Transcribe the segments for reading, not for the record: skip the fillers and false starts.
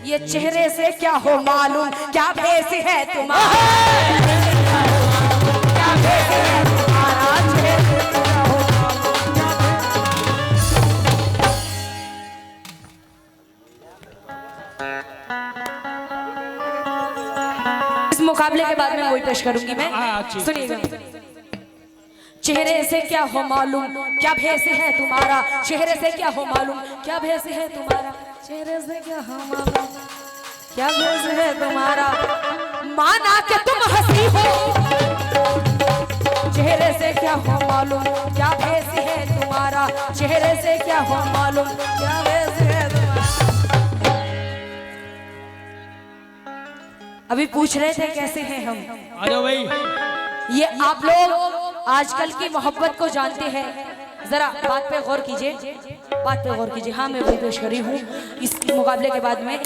ये चेहरे से क्या हो मालूम, क्या भेस है तुम्हारा, क्या भेस है तुम्हारा, चेहरे से क्या हो मालूम। इस मुकाबले के बाद में वही पेश करूंगी मैं, सुनिएगा। चेहरे से क्या हो मालूम, क्या भेस है तुम्हारा, चेहरे से क्या हो मालूम, क्या भेस है तुम्हारा, चेहरे से क्या हो मालूम, क्या भेस है तुम्हारा, माना कि तुम हंसी हो, चेहरे से क्या हो मालूम, क्या भेस है तुम्हारा, चेहरे से क्या हो मालूम, क्या भेस है तुम्हारा। अभी पूछ रहे थे कैसे हैं हम, अरे भाई ये आप लोग आजकल की मोहब्बत को जानते हैं, जरा बात पे गौर कीजिए, बात पे गौर कीजिए। हाँ मैं वही पेश करी हूँ इस मुकाबले के बाद में।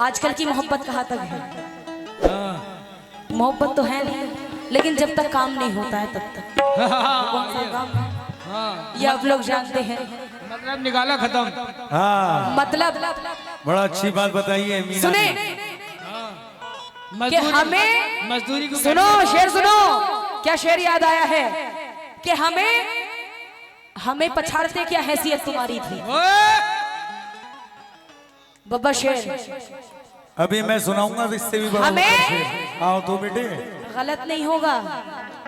आजकल की मोहब्बत कहाँ तक है, मोहब्बत तो है नहीं, लेकिन जब तक काम नहीं होता है तब तक कौन सा काम है ये आप लोग जानते हैं, मतलब निकाला खत्म। हाँ मतलब बड़ा अच्छी बात बताइए मीना सुने जी। कि हमें मजदूरी को सुनो, शेर सुनो, क्या शेर याद आया है कि हमें पछाड़ते क्या हैसियत तुम्हारी थी, बब्बा शेर। अभी मैं सुनाऊंगा इससे भी बड़ा हमें शेर। आओ तो बेटे, गलत नहीं होगा,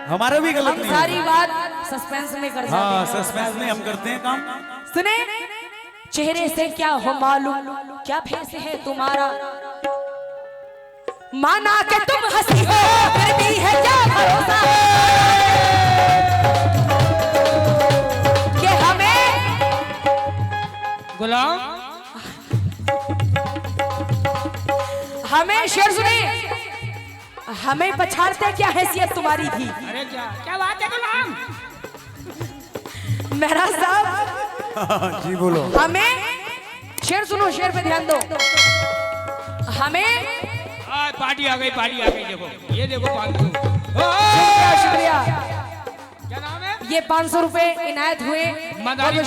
हमारा भी गलत हम नहीं सारी होगा। बात सस्पेंस में कर हाँ जाते हैं। सस्पेंस में हम करते हैं काम। सुने, चेहरे से क्या हो मालूम, क्या भेस है तुम्हारा, माना कि तुम हंसी हो फिर भी है क्या भरोसा कि हमें गुलाम हमें शेर सुने, हमें पछाड़ते क्या हैसियत तुम्हारी थी। अरे क्या बात है गुलाम। मेरा साहब जी बोलो। हमें शेर सुनो, शेर पे ध्यान दो। हमें पार्टी आ गई, पार्टी आ गई। देखो ये देखो 500। शुक्रिया शुक्रिया, क्या नाम है? ये 500 रुपए इनायत हुए। मदारी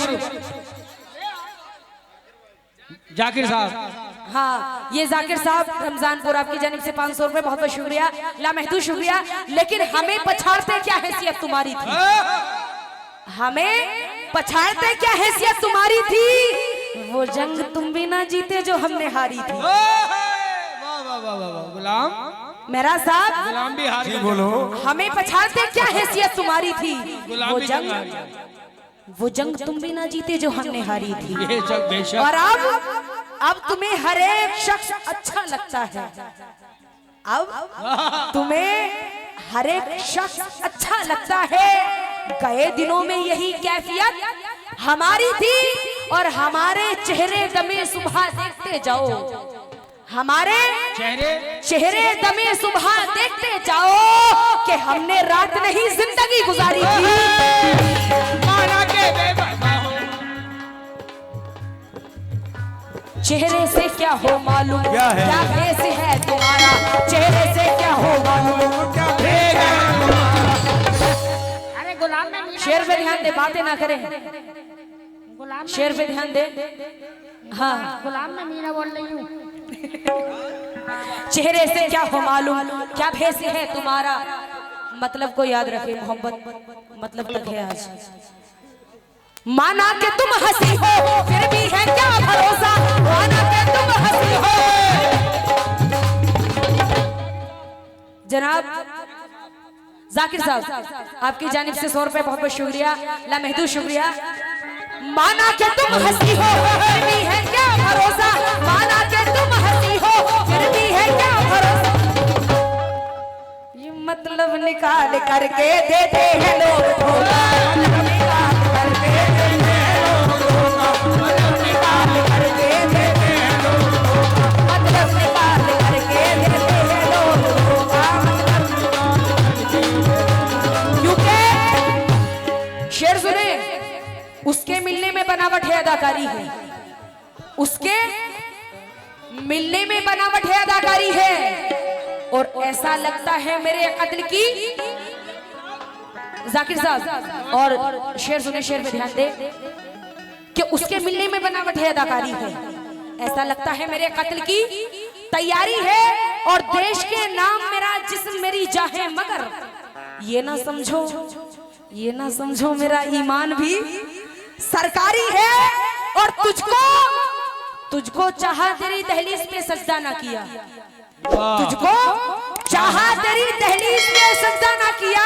जाकिर साहब। हाँ ये जाकिर साहब रमजानपुर आपकी जानिब से 500 रुपए, बहुत बहुत शुक्रिया, लामहदूद शुक्रिया। लेकिन हमें पछाड़ते क्या हैसियत तुम्हारी थी, हमें पछाड़ते क्या हैसियत तुम्हारी थी, वो जंग तुम भी ना जीते जो हमने हारी थी। गुलाम मेरा साहब गुलाम भी हार जी गया। बोलो। हमें पछाड़ते क्या हैसियत तुम्हारी थी, गुलाम वो भी जंग तुम भी ना जीते जो हमने हारी थी। ये सब बेशक। और अब तुम्हें हर एक शख्स अच्छा लगता है, अब तुम्हें हर एक शख्स अच्छा लगता है। गए दिनों में यही कैफियत हमारी थी, और हमारे चेहरे दमे सुबह देखते जाओ, हमारे चेहरे दमे सुबह देखते जाओ कि हमने रात नहीं जिंदगी गुजारी थी। माना के बेवफा हो। चेहरे से क्या हो मालूम, क्या है? क्या भेस है तुम्हारा, चेहरे से क्या हो मालूम, क्या भेस है तुम्हारा। अरे गुलाम में मीना शेर पे ध्यान दे, बातें ना करें, गुलाम शेर पे ध्यान दे। हाँ गुलाम में मीना बोल रही हूँ। चेहरे से क्या हो मालूम, क्या भेस है तुम्हारा, मतलब को याद रखे, मोहब्बत मतलब तक है आज। माना कि तुम हंसी हो फिर भी है क्या भरोसा, माना कि तुम हंसी हो। जनाब जाकिर साहब आपकी जानिब से 100 रुपए, बहुत बहुत शुक्रिया, लामहदूद शुक्रिया। माना कि तुम हंसी हो फिर भी है क्या भरोसा, माना कि तुम हंसी हो फिर भी है क्या भरोसा। ये मतलब निकाल करके देते हैं लोग धोखा, मतलब निकाल करके देते हैं लोग धोखा, मतलब निकाल करके देते हैं लोग धोखा, मतलब निकाल करके देते हैं लोग धोखा। क्योंकि शेर सुने, उसके मिलने में बनावट है अदाकारी है, उसके मिलने में बनावट है अदाकारी है, और ऐसा लगता है मेरे कत्ल की। जाकिर साहब और शेर सुने, शेर पे ध्यान दे कि उसके मिलने में बनावट है अदाकारी है, ऐसा लगता है मेरे कत्ल की तैयारी है और देश के नाम मेरा जिस्म मेरी जाहे, मगर ये ना समझो मेरा ईमान भी सरकारी है और तुझको चाहा तेरी दहलीज पे सजदा ना किया, तुझको चाहा तेरी दहलीज पे सजदा ना किया।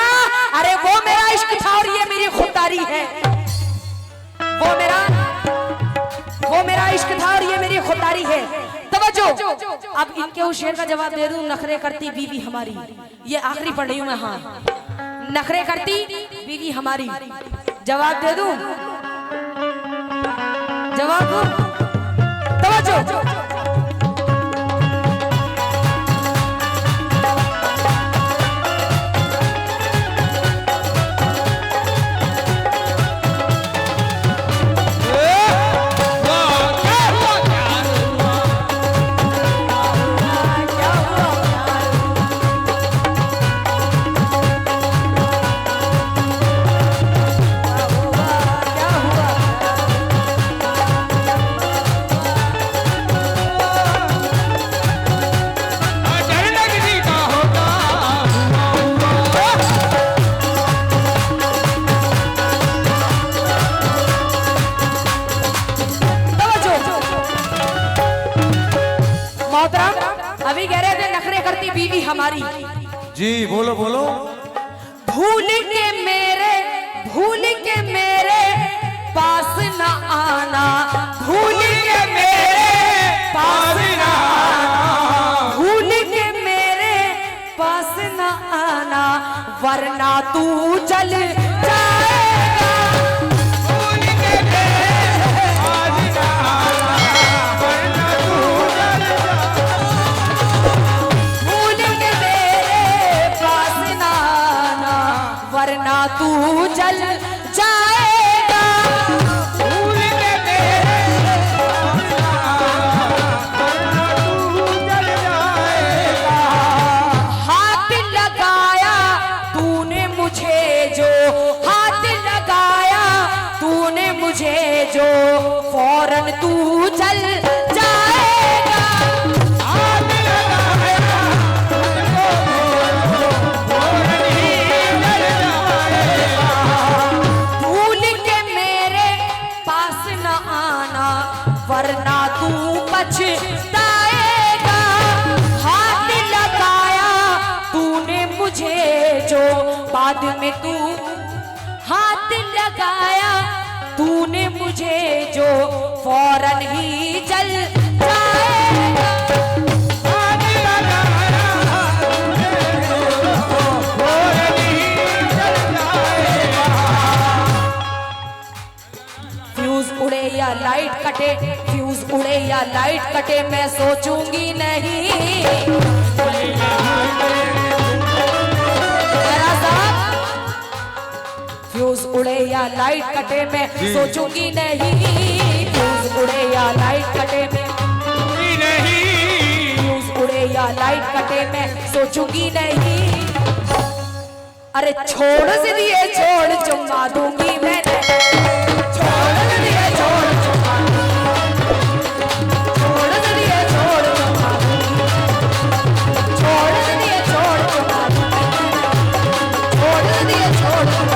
अरे वो मेरा इश्क था और ये मेरी खुददारी है, वो मेरा इश्क था और ये मेरी खुददारी है। तवज्जो, अब इनके उस शेर का जवाब दे दूं, नखरे करती बीवी हमारी, ये आखिरी पढ़ रही हूं मैं। हाँ, नखरे करती बीवी हमारी, जवाब दे दूं, जवाब दूं, तवज्जो। अभी कह रहे थे नखरे करती बीवी हमारी। जी बोलो बोलो। भूल के मेरे पास न आना, भूल के मेरे पास न आना, भूल के मेरे पास न आना, वरना तू जल जाएगा। भूल के मेरे पास न आना, वरना तू जल जाएगा। भूल के मेरे पास न आना, वरना तू जल जाएगा। भूल के मेरे पास न आना, वरना तू जल जाएगा। हाथ लगाया तूने मुझे जो, हाथ लगाया तूने मुझे जो, फौरन तू जल जाएगा। हाथ लगाया फौरन ही जल जाएगा। भूल के मेरे पास न आना, वरना तू पछताएगा। हाथ लगाया तूने मुझे जो, बाद में तू, हाथ लगाया तूने मुझे जो, फौरन ही जल जाएगा। हाथ लगाया तूने जो, फौरन ही जल जाएगा। फ्यूज उड़े या लाइट कटे, फ्यूज उड़े या लाइट कटे, मैं सोचूंगी नहीं। जरा साहब, फ्यूज उड़े या लाइट कटे, मैं सोचूंगी नहीं। फ्यूज उड़े या लाइट कटे, मैं नहीं। फ्यूज उड़े या लाइट कटे, मैं सोचूंगी नहीं। अरे छोड़ से दिए छोड़ चुम्मा दूंगी मैं, छोड़ से दिए छोड़ चुम्मा दूंगी, छोड़ से दिए छोड़ चुम्मा दूंगी, छोड़ से दिए छोड़ चुम्मा दूंगी, छोड़ से दिए छोड़